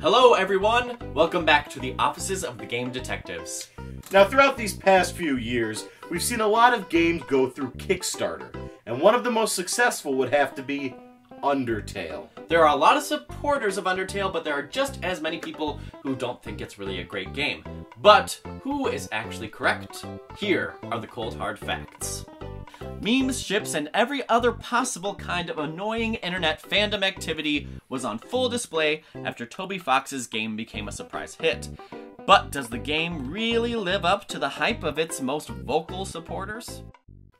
Hello everyone! Welcome back to the offices of the Game Detectives. Now throughout these past few years, we've seen a lot of games go through Kickstarter, and one of the most successful would have to be Undertale. There are a lot of supporters of Undertale, but there are just as many people who don't think it's really a great game. But who is actually correct? Here are the cold hard facts. Memes, ships, and every other possible kind of annoying internet fandom activity was on full display after Toby Fox's game became a surprise hit. But does the game really live up to the hype of its most vocal supporters?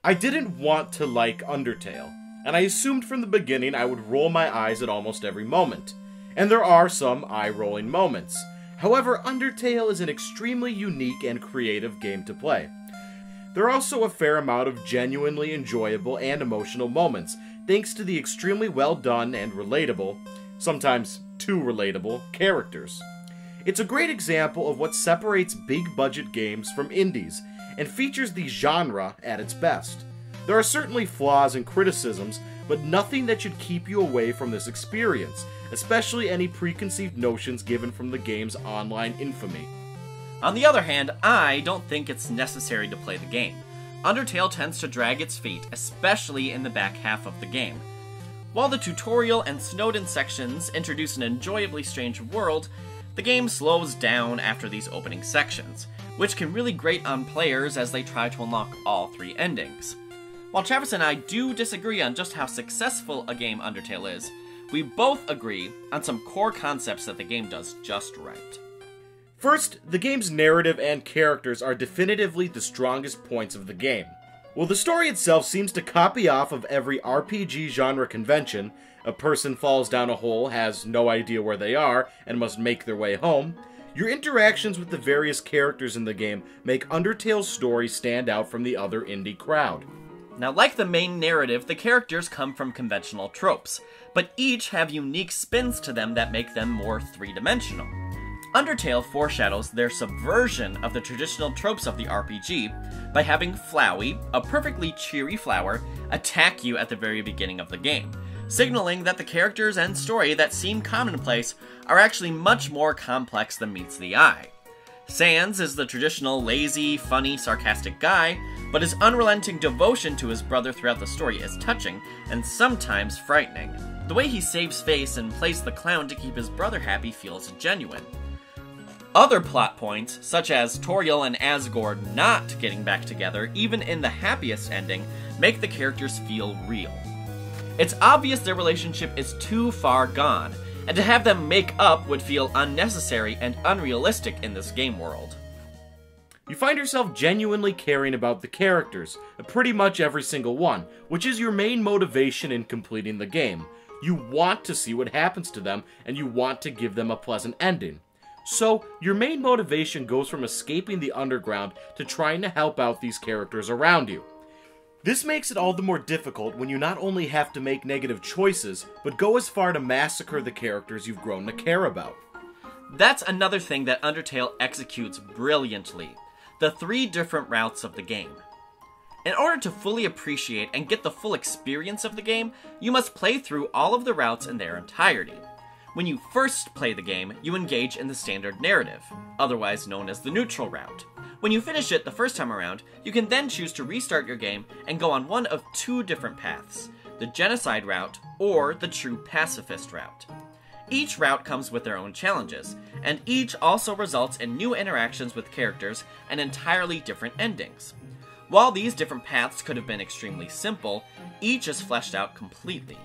I didn't want to like Undertale, and I assumed from the beginning I would roll my eyes at almost every moment. And there are some eye-rolling moments. However, Undertale is an extremely unique and creative game to play. There are also a fair amount of genuinely enjoyable and emotional moments, thanks to the extremely well done and relatable, sometimes too relatable, characters. It's a great example of what separates big budget games from indies, and features the genre at its best. There are certainly flaws and criticisms, but nothing that should keep you away from this experience, especially any preconceived notions given from the game's online infamy. On the other hand, I don't think it's necessary to play the game. Undertale tends to drag its feet, especially in the back half of the game. While the tutorial and Snowden sections introduce an enjoyably strange world, the game slows down after these opening sections, which can really grate on players as they try to unlock all three endings. While Travis and I do disagree on just how successful a game Undertale is, we both agree on some core concepts that the game does just right. First, the game's narrative and characters are definitively the strongest points of the game. While the story itself seems to copy off of every RPG genre convention, a person falls down a hole, has no idea where they are, and must make their way home, your interactions with the various characters in the game make Undertale's story stand out from the other indie crowd. Now, like the main narrative, the characters come from conventional tropes, but each have unique spins to them that make them more three-dimensional. Undertale foreshadows their subversion of the traditional tropes of the RPG by having Flowey, a perfectly cheery flower, attack you at the very beginning of the game, signaling that the characters and story that seem commonplace are actually much more complex than meets the eye. Sans is the traditional lazy, funny, sarcastic guy, but his unrelenting devotion to his brother throughout the story is touching and sometimes frightening. The way he saves face and plays the clown to keep his brother happy feels genuine. Other plot points, such as Toriel and Asgore not getting back together, even in the happiest ending, make the characters feel real. It's obvious their relationship is too far gone, and to have them make up would feel unnecessary and unrealistic in this game world. You find yourself genuinely caring about the characters, pretty much every single one, which is your main motivation in completing the game. You want to see what happens to them, and you want to give them a pleasant ending. So, your main motivation goes from escaping the underground to trying to help out these characters around you. This makes it all the more difficult when you not only have to make negative choices, but go as far to massacre the characters you've grown to care about. That's another thing that Undertale executes brilliantly: the three different routes of the game. In order to fully appreciate and get the full experience of the game, you must play through all of the routes in their entirety. When you first play the game, you engage in the standard narrative, otherwise known as the neutral route. When you finish it the first time around, you can then choose to restart your game and go on one of two different paths: the genocide route or the true pacifist route. Each route comes with their own challenges, and each also results in new interactions with characters and entirely different endings. While these different paths could have been extremely simple, each is fleshed out completely.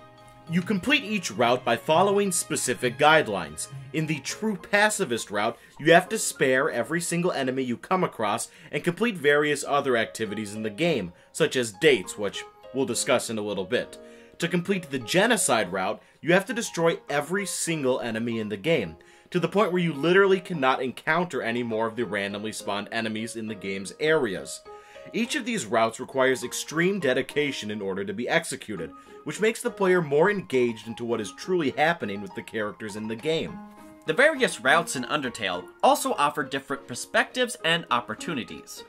You complete each route by following specific guidelines. In the true pacifist route, you have to spare every single enemy you come across and complete various other activities in the game, such as dates, which we'll discuss in a little bit. To complete the genocide route, you have to destroy every single enemy in the game, to the point where you literally cannot encounter any more of the randomly spawned enemies in the game's areas. Each of these routes requires extreme dedication in order to be executed, which makes the player more engaged into what is truly happening with the characters in the game. The various routes in Undertale also offer different perspectives and opportunities.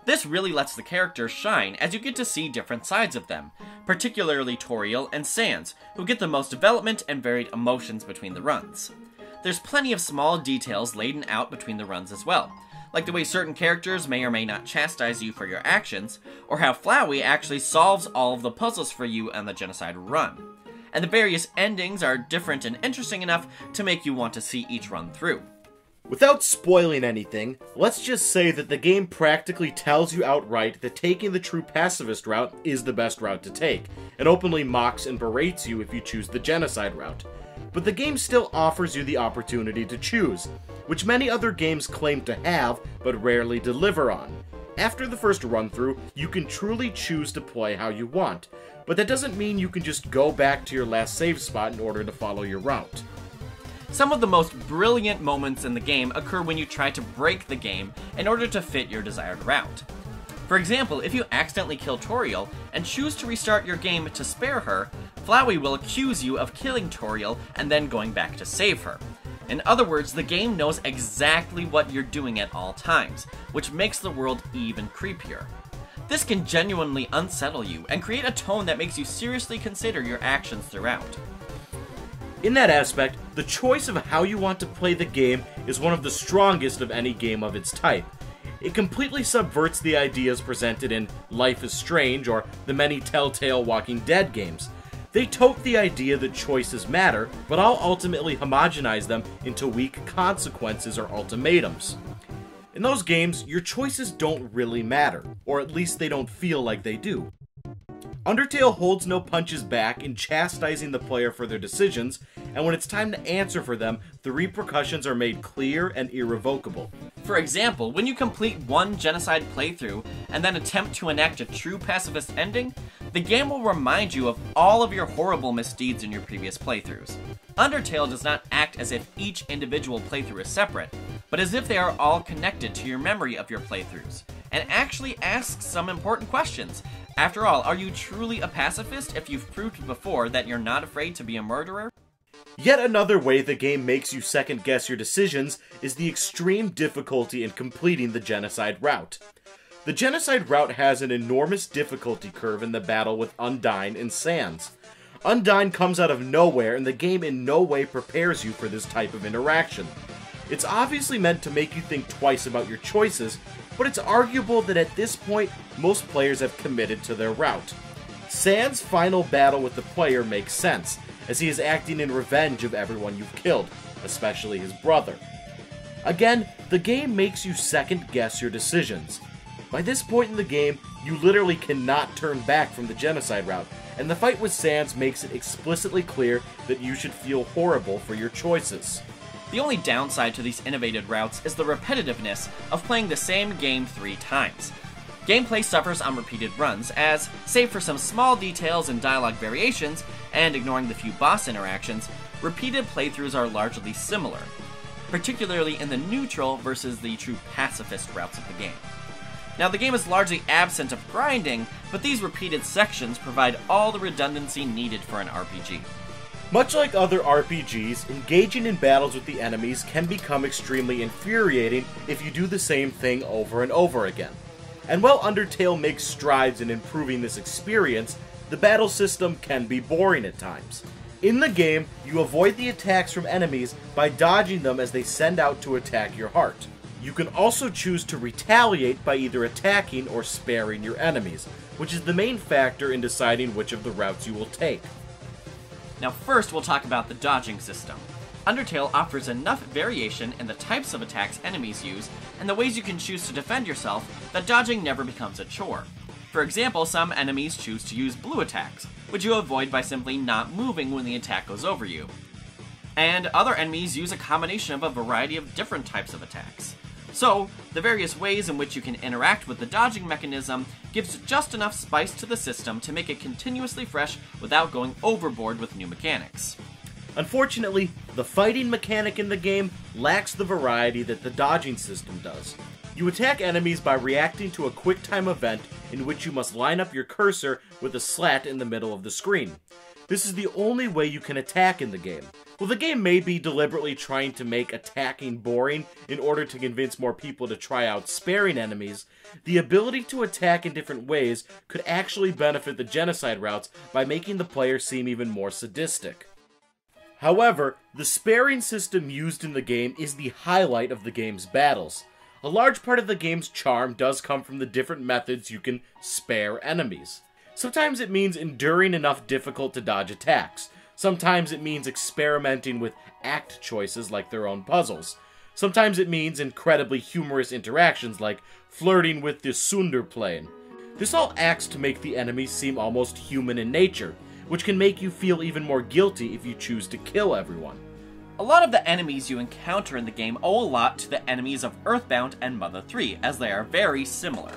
This really lets the characters shine as you get to see different sides of them, particularly Toriel and Sans, who get the most development and varied emotions between the runs. there's plenty of small details laid out between the runs as well, like the way certain characters may or may not chastise you for your actions, or how Flowey actually solves all of the puzzles for you on the Genocide run. And the various endings are different and interesting enough to make you want to see each run through. Without spoiling anything, let's just say that the game practically tells you outright that taking the true pacifist route is the best route to take, and openly mocks and berates you if you choose the Genocide route. But the game still offers you the opportunity to choose, which many other games claim to have, but rarely deliver on. After the first run-through, you can truly choose to play how you want, but that doesn't mean you can just go back to your last save spot in order to follow your route. Some of the most brilliant moments in the game occur when you try to break the game in order to fit your desired route. For example, if you accidentally kill Toriel and choose to restart your game to spare her, Flowey will accuse you of killing Toriel and then going back to save her. In other words, the game knows exactly what you're doing at all times, which makes the world even creepier. This can genuinely unsettle you and create a tone that makes you seriously consider your actions throughout. In that aspect, the choice of how you want to play the game is one of the strongest of any game of its type. It completely subverts the ideas presented in Life is Strange or the many Telltale Walking Dead games. They tote the idea that choices matter, but all ultimately homogenize them into weak consequences or ultimatums. In those games, your choices don't really matter, or at least they don't feel like they do. Undertale holds no punches back in chastising the player for their decisions, and when it's time to answer for them, the repercussions are made clear and irrevocable. For example, when you complete one Genocide playthrough and then attempt to enact a true pacifist ending, the game will remind you of all of your horrible misdeeds in your previous playthroughs. Undertale does not act as if each individual playthrough is separate, but as if they are all connected to your memory of your playthroughs, and actually asks some important questions. After all, are you truly a pacifist if you've proved before that you're not afraid to be a murderer? Yet another way the game makes you second-guess your decisions is the extreme difficulty in completing the Genocide route. The Genocide route has an enormous difficulty curve in the battle with Undyne and Sans. Undyne comes out of nowhere, and the game in no way prepares you for this type of interaction. It's obviously meant to make you think twice about your choices, but it's arguable that at this point, most players have committed to their route. Sans' final battle with the player makes sense, as he is acting in revenge of everyone you've killed, especially his brother. Again, the game makes you second-guess your decisions. By this point in the game, you literally cannot turn back from the Genocide route, and the fight with Sans makes it explicitly clear that you should feel horrible for your choices. The only downside to these innovated routes is the repetitiveness of playing the same game 3 times. Gameplay suffers on repeated runs, as, save for some small details and dialogue variations, and ignoring the few boss interactions, repeated playthroughs are largely similar, particularly in the neutral versus the true pacifist routes of the game. Now, the game is largely absent of grinding, but these repeated sections provide all the redundancy needed for an RPG. Much like other RPGs, engaging in battles with the enemies can become extremely infuriating if you do the same thing over and over again. And while Undertale makes strides in improving this experience, the battle system can be boring at times. In the game, you avoid the attacks from enemies by dodging them as they send out to attack your heart. You can also choose to retaliate by either attacking or sparing your enemies, which is the main factor in deciding which of the routes you will take. Now first, we'll talk about the dodging system. Undertale offers enough variation in the types of attacks enemies use and the ways you can choose to defend yourself that dodging never becomes a chore. For example, some enemies choose to use blue attacks, which you avoid by simply not moving when the attack goes over you. And other enemies use a combination of a variety of different types of attacks. So, the various ways in which you can interact with the dodging mechanism gives just enough spice to the system to make it continuously fresh without going overboard with new mechanics. Unfortunately, the fighting mechanic in the game lacks the variety that the dodging system does. You attack enemies by reacting to a quick-time event in which you must line up your cursor with a slat in the middle of the screen. This is the only way you can attack in the game. While the game may be deliberately trying to make attacking boring in order to convince more people to try out sparing enemies, the ability to attack in different ways could actually benefit the Genocide routes by making the player seem even more sadistic. However, the sparing system used in the game is the highlight of the game's battles. A large part of the game's charm does come from the different methods you can spare enemies. Sometimes it means enduring enough difficult to dodge attacks. Sometimes it means experimenting with act choices like their own puzzles. Sometimes it means incredibly humorous interactions like flirting with the tsundere plane. This all acts to make the enemies seem almost human in nature, which can make you feel even more guilty if you choose to kill everyone. A lot of the enemies you encounter in the game owe a lot to the enemies of Earthbound and Mother 3, as they are very similar.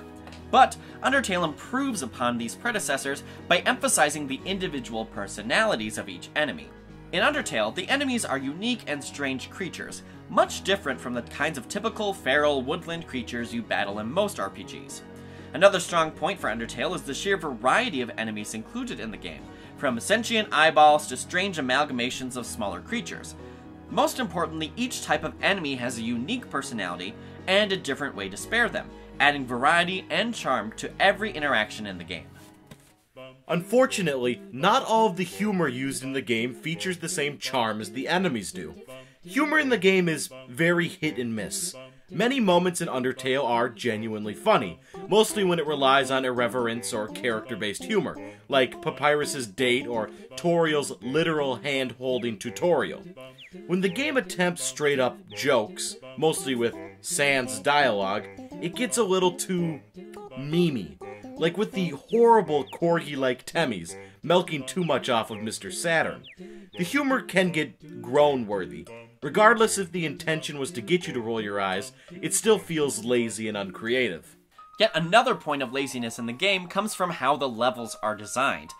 But Undertale improves upon these predecessors by emphasizing the individual personalities of each enemy. In Undertale, the enemies are unique and strange creatures, much different from the kinds of typical feral woodland creatures you battle in most RPGs. Another strong point for Undertale is the sheer variety of enemies included in the game, from sentient eyeballs to strange amalgamations of smaller creatures. Most importantly, each type of enemy has a unique personality and a different way to spare them, adding variety and charm to every interaction in the game. Unfortunately, not all of the humor used in the game features the same charm as the enemies do. Humor in the game is very hit and miss. Many moments in Undertale are genuinely funny, mostly when it relies on irreverence or character-based humor, like Papyrus's date or Toriel's literal hand-holding tutorial. When the game attempts straight-up jokes, mostly with sans dialogue, it gets a little too memey, like with the horrible corgi-like Temmies milking too much off of Mr. Saturn. The humor can get groan-worthy. Regardless if the intention was to get you to roll your eyes, it still feels lazy and uncreative. Yet another point of laziness in the game comes from how the levels are designed.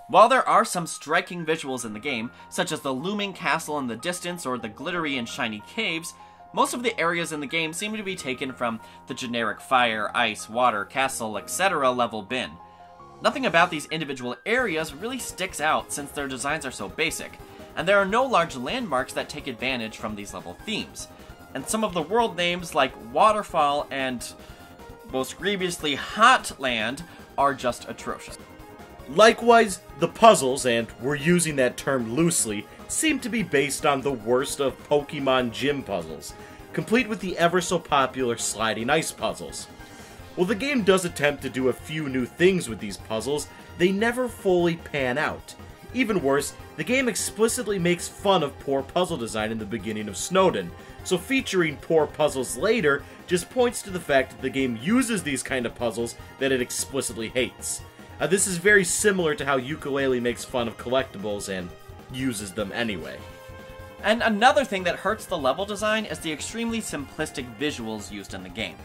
While there are some striking visuals in the game, such as the looming castle in the distance or the glittery and shiny caves, most of the areas in the game seem to be taken from the generic fire, ice, water, castle, etc. level bin. Nothing about these individual areas really sticks out since their designs are so basic, and there are no large landmarks that take advantage from these level themes. And some of the world names like Waterfall and, most grievously, Hot Land are just atrocious. Likewise, the puzzles, and we're using that term loosely, seem to be based on the worst of Pokemon gym puzzles, complete with the ever-so-popular sliding ice puzzles. While the game does attempt to do a few new things with these puzzles, they never fully pan out. Even worse, the game explicitly makes fun of poor puzzle design in the beginning of Snowdin, so featuring poor puzzles later just points to the fact that the game uses these kind of puzzles that it explicitly hates. This is very similar to how Yooka-Laylee makes fun of collectibles and uses them anyway. And another thing that hurts the level design is the extremely simplistic visuals used in the game.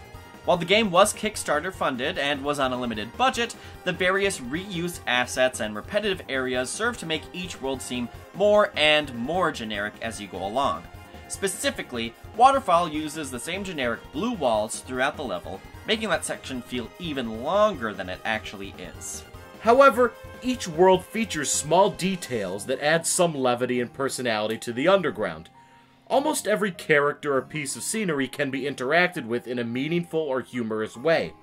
While the game was Kickstarter funded and was on a limited budget, the various reused assets and repetitive areas serve to make each world seem more and more generic as you go along. Specifically, Waterfall uses the same generic blue walls throughout the level, making that section feel even longer than it actually is. However, each world features small details that add some levity and personality to the underground. Almost every character or piece of scenery can be interacted with in a meaningful or humorous way.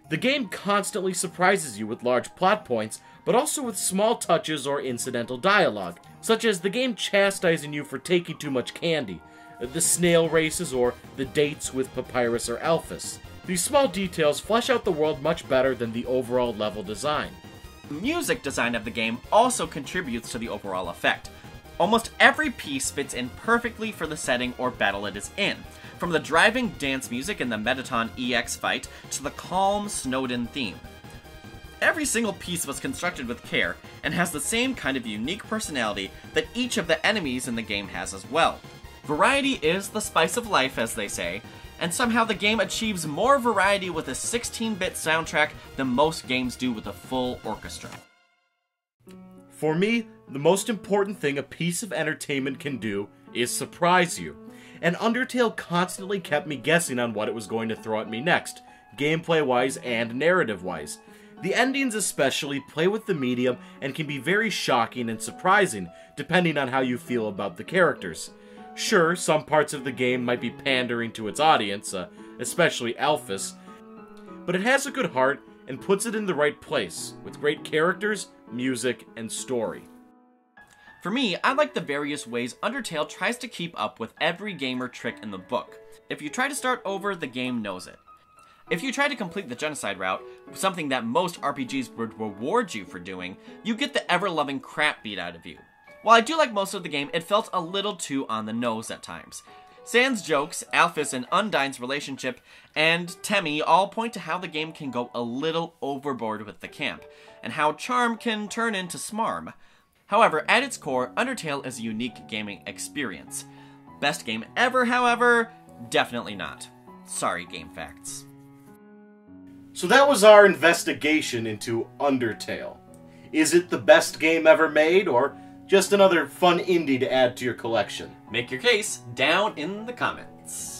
The game constantly surprises you with large plot points, but also with small touches or incidental dialogue, such as the game chastising you for taking too much candy, the snail races, or the dates with Papyrus or Alphys. These small details flesh out the world much better than the overall level design. The music design of the game also contributes to the overall effect. Almost every piece fits in perfectly for the setting or battle it is in, from the driving dance music in the Mettaton EX fight to the calm Snowdin theme. Every single piece was constructed with care, and has the same kind of unique personality that each of the enemies in the game has as well. Variety is the spice of life, as they say, and somehow the game achieves more variety with a 16-bit soundtrack than most games do with a full orchestra. For me, the most important thing a piece of entertainment can do is surprise you, and Undertale constantly kept me guessing on what it was going to throw at me next, gameplay-wise and narrative-wise. The endings especially play with the medium and can be very shocking and surprising, depending on how you feel about the characters. Sure, some parts of the game might be pandering to its audience, especially Alphys, but it has a good heart and puts it in the right place, with great characters, music, and story. For me, I like the various ways Undertale tries to keep up with every gamer trick in the book. If you try to start over, the game knows it. If you try to complete the genocide route, something that most RPGs would reward you for doing, you get the ever-loving crap beat out of you. While I do like most of the game, it felt a little too on the nose at times. Sans jokes, Alphys and Undyne's relationship, and Temmie all point to how the game can go a little overboard with the camp, and how charm can turn into smarm. However, at its core, Undertale is a unique gaming experience. Best game ever, however, definitely not. Sorry, Game Facts. So that was our investigation into Undertale. Is it the best game ever made, or just another fun indie to add to your collection? Make your case down in the comments.